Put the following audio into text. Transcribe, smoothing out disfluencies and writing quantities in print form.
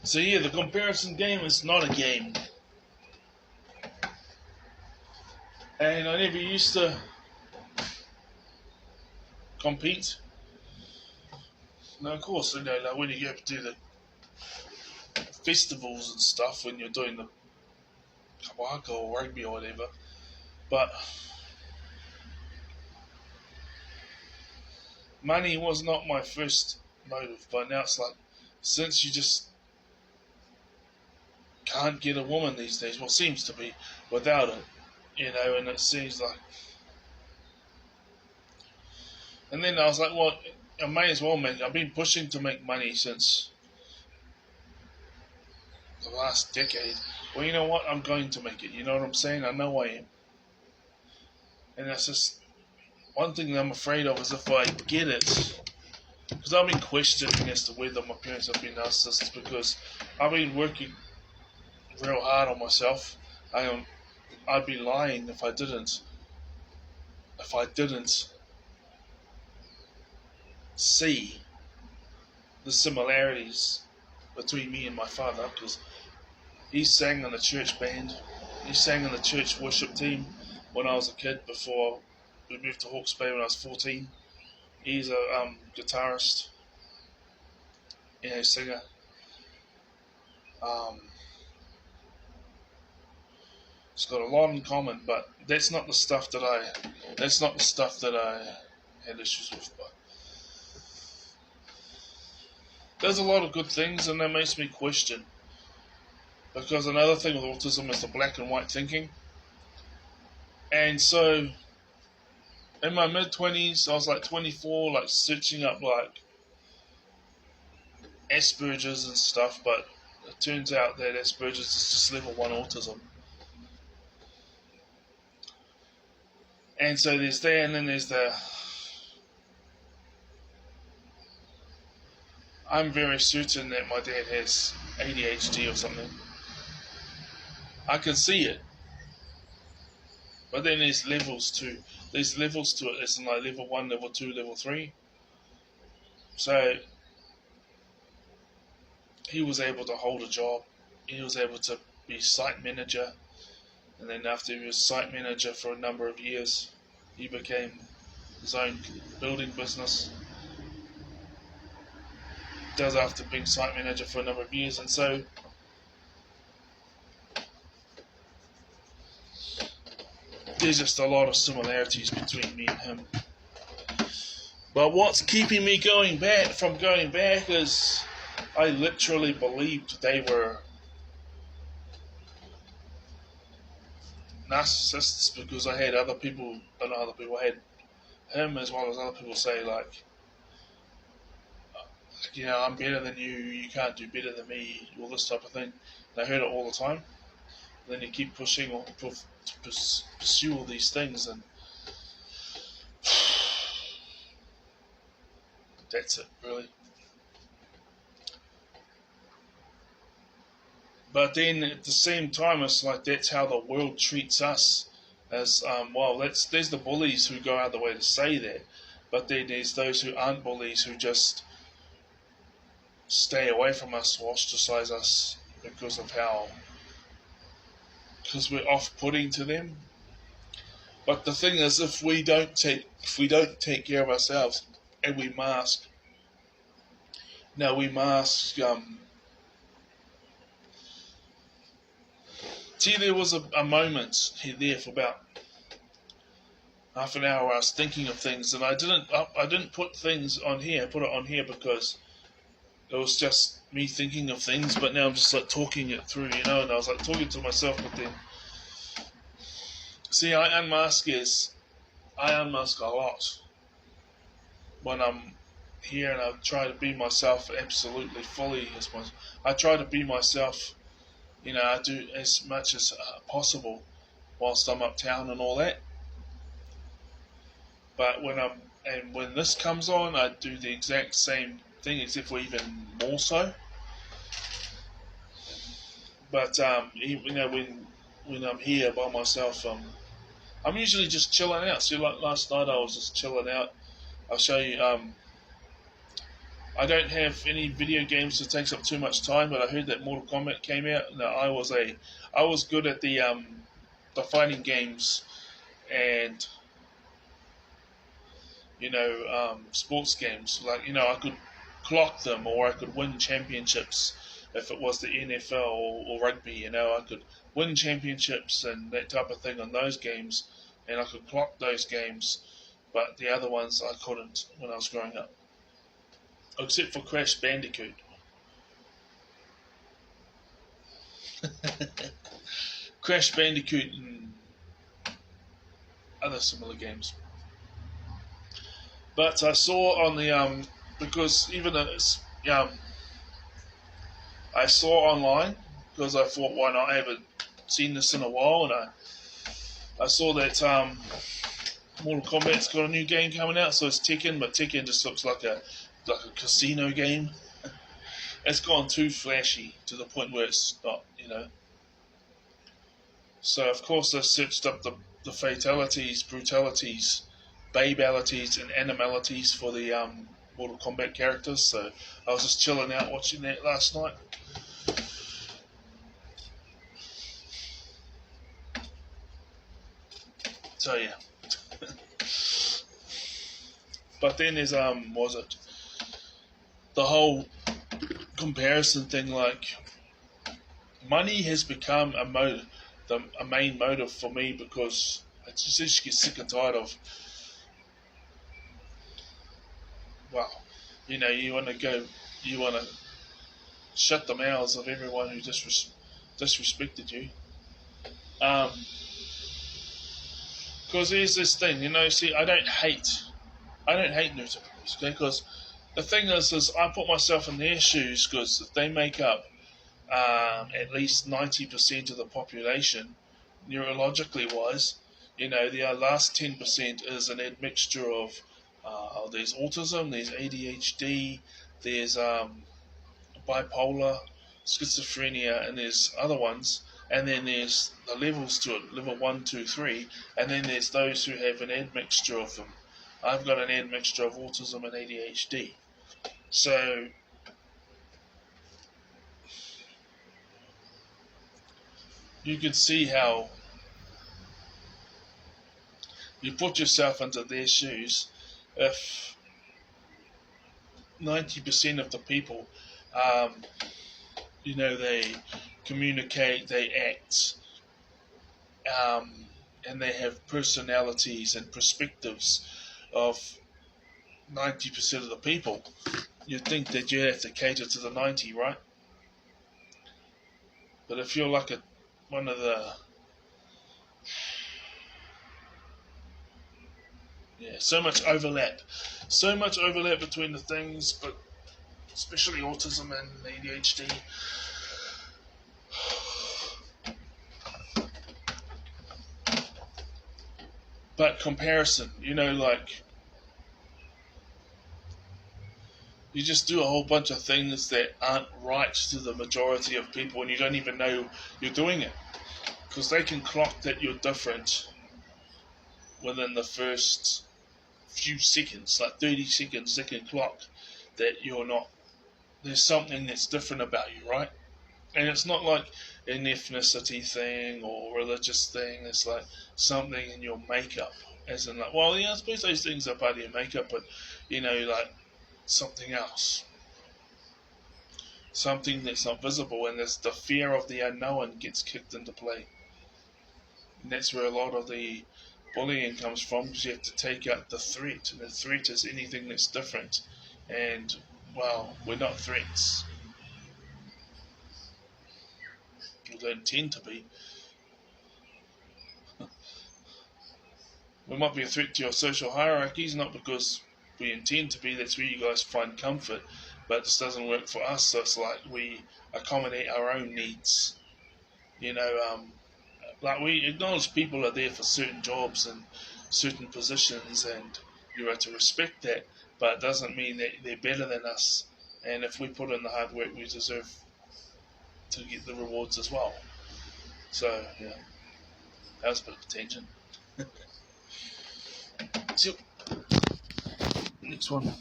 So yeah, the comparison game is not a game, and I never used to compete. Now, of course, like when you go to the festivals and stuff, when you're doing the kawaka or rugby or whatever, but money was not my first motive. But now it's like, since you just can't get a woman these days, well, seems to be, without it, and it seems like. And then I was like, well, I may as well make. I've been pushing to make money since the last decade. Well, you know what? I'm going to make it. You know what I'm saying? I know I am. And that's just one thing that I'm afraid of is if I get it, because I've been questioning as to whether my parents have been narcissists because I've been working real hard on myself. I'd be lying if I didn't. If I didn't see the similarities between me and my father, because he sang in the church band, he sang in the church worship team when I was a kid before we moved to Hawke's Bay when I was 14. He's a guitarist, singer. It's got a lot in common, but that's not the stuff that I had issues with. But there's a lot of good things, and that makes me question. Because another thing with autism is the black and white thinking. And so, in my mid-20s, I was like 24, like searching up like Asperger's and stuff, but it turns out that Asperger's is just level 1 autism. And so there's that, and then there's the... I'm very certain that my dad has ADHD or something. I can see it. But then there's levels to it. There's like level 1, level 2, level 3. So he was able to hold a job. He was able to be site manager. And then after he was site manager for a number of years, he became his own building business. Does after being site manager for a number of years. And so there's just a lot of similarities between me and him. But what's keeping me going back is I literally believed they were narcissists because I had I had him as well as other people say like, I'm better than you, you can't do better than me, all this type of thing. And I heard it all the time. And then you keep pushing or to pursue all these things, and that's it, really. But then at the same time, it's like that's how the world treats us. As there's the bullies who go out of the way to say that, but then there's those who aren't bullies who just stay away from us or ostracize us because we're off-putting to them. But the thing is, if we don't take care of ourselves and we mask. Now we mask. See, there was a moment there for about half an hour where I was thinking of things, and I didn't put things on here. I put it on here because it was just me thinking of things. But now I'm just like talking it through, and I was like talking to myself. But then, see, I unmask a lot when I'm here, and I try to be myself absolutely fully as much. I try to be myself. I do as much as possible whilst I'm uptown and all that. But when this comes on, I do the exact same thing, except for even more so. But when I'm here by myself, I'm usually just chilling out. So like last night, I was just chilling out. I'll show you. I don't have any video games that takes up too much time, but I heard that Mortal Kombat came out. And I was good at the fighting games and sports games. Like I could clock them, or I could win championships if it was the NFL or rugby. I could win championships and that type of thing on those games, and I could clock those games. But the other ones I couldn't when I was growing up, except for Crash Bandicoot. Crash Bandicoot and other similar games. But I saw on the because even I saw online because I thought why not? I haven't seen this in a while, and I saw that Mortal Kombat's got a new game coming out. So it's Tekken, but Tekken just looks like a casino game. It's gone too flashy to the point where it's not. So of course I searched up the fatalities, brutalities, babalities, and animalities for the Mortal Kombat characters. So I was just chilling out watching that last night. So yeah. But then there's was it the whole comparison thing? Like money has become a main motive for me because I just get sick and tired of. Well, you want to shut the mouths of everyone who disrespected you. Because there's this thing, see, I don't hate newspapers, okay? Because the thing is I put myself in their shoes because they make up at least 90% of the population, neurologically wise. The last 10% is an admixture of there's autism, there's ADHD, there's bipolar, schizophrenia, and there's other ones. And then there's the levels to it, level 1, 2, 3, and then there's those who have an admixture of them. I've got an admixture of autism and ADHD. So you can see how you put yourself into their shoes. If 90% of the people, they communicate, they act, and they have personalities and perspectives of 90% of the people, you'd think that you have to cater to the 90, right? But if you're like one of the so much overlap between the things, but especially autism and ADHD. But comparison, like you just do a whole bunch of things that aren't right to the majority of people, and you don't even know you're doing it because they can clock that you're different within the first few seconds, like 30 seconds. They can clock that you're not. There's something that's different about you, right? And it's not like an ethnicity thing or religious thing. It's like something in your makeup, as in like, well, I suppose those things are part of your makeup, but like something else, something that's not visible, and there's the fear of the unknown gets kicked into play, and that's where a lot of the bullying comes from, because you have to take out the threat, and the threat is anything that's different, and well, we're not threats. We don't tend to be. We might be a threat to your social hierarchies, not because we intend to be. That's where you guys find comfort, but this doesn't work for us. So it's like we accommodate our own needs. Like we acknowledge people are there for certain jobs and certain positions, and you have to respect that. But it doesn't mean that they're better than us. And if we put in the hard work, we deserve to get the rewards as well. So yeah, that was a bit of a tangent. So, next one.